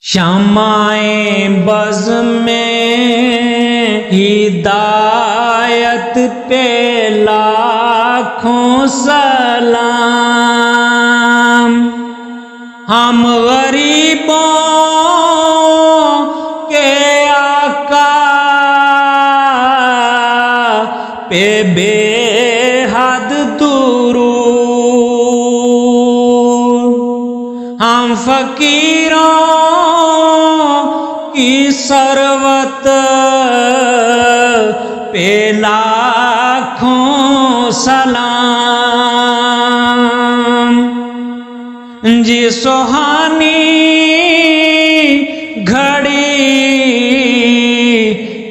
شمع بز میں ہدایت پہ لاکھوں سلام، ہم غریبوں کے آقا پہ بے حد درود، ہم فقیروں کی ثروت پہ لاکھوں سلام، جی سہانی گھڑی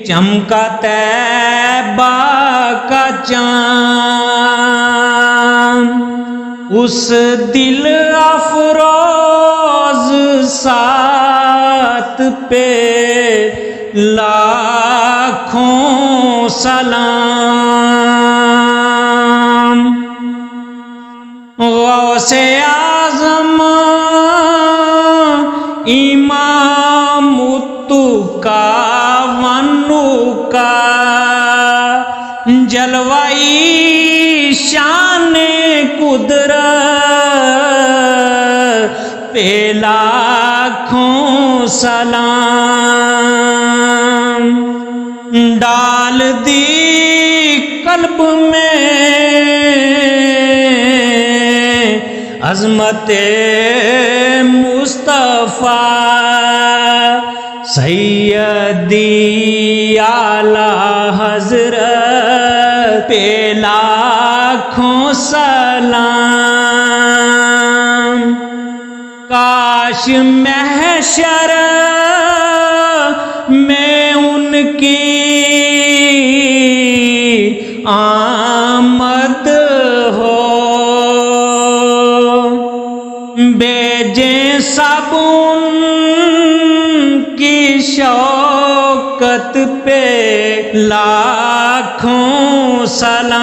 چمکا طیبہ کا چاند، اس دل افروز سات پہ لاکھوں سلام، غوث اعظم امام التقا والنقا، جلوائی شان قدرت پہ لاکھوں سلام، ڈال دی قلب میں عظمت مصطفیٰ، سیدی اعلی حضرت پہ لاکھوں سلام، کاش محشر میں ان کی آمد ہو، بھیجیں سب ان کی شوکت پہ لاکھوں سلام،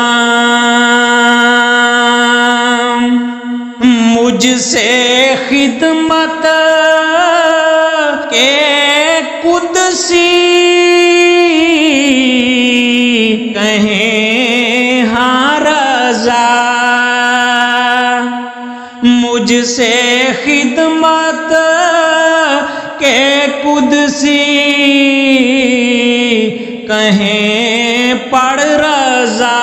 مجھ سے خدمت کے قدسی کہیں ہاں رضا، مجھ سے خدمت کے قدسی کہیں پڑھ رضا،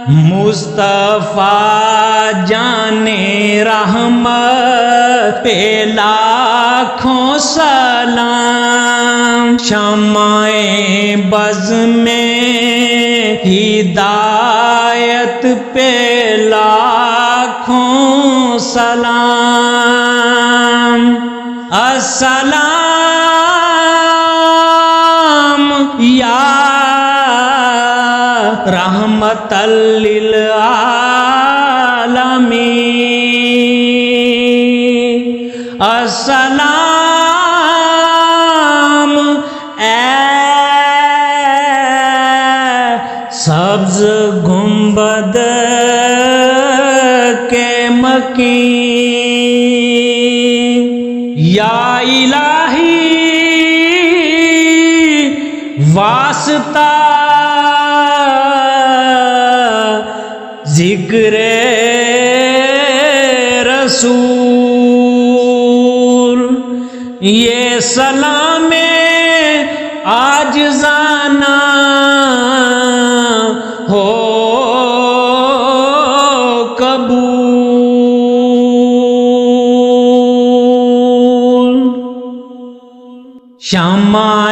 مصطفیٰ جانے رحمت پہ لاکھوں سلام، شمع بز میں ہدایت پہ لاکھوں سلام، السلام یا رحمت للعالمین، السلام اے سبز گنبد کے مکین، یا الہی واسطہ ذکر رسول، یہ سلام عاجزانہ ہو قبول، شمع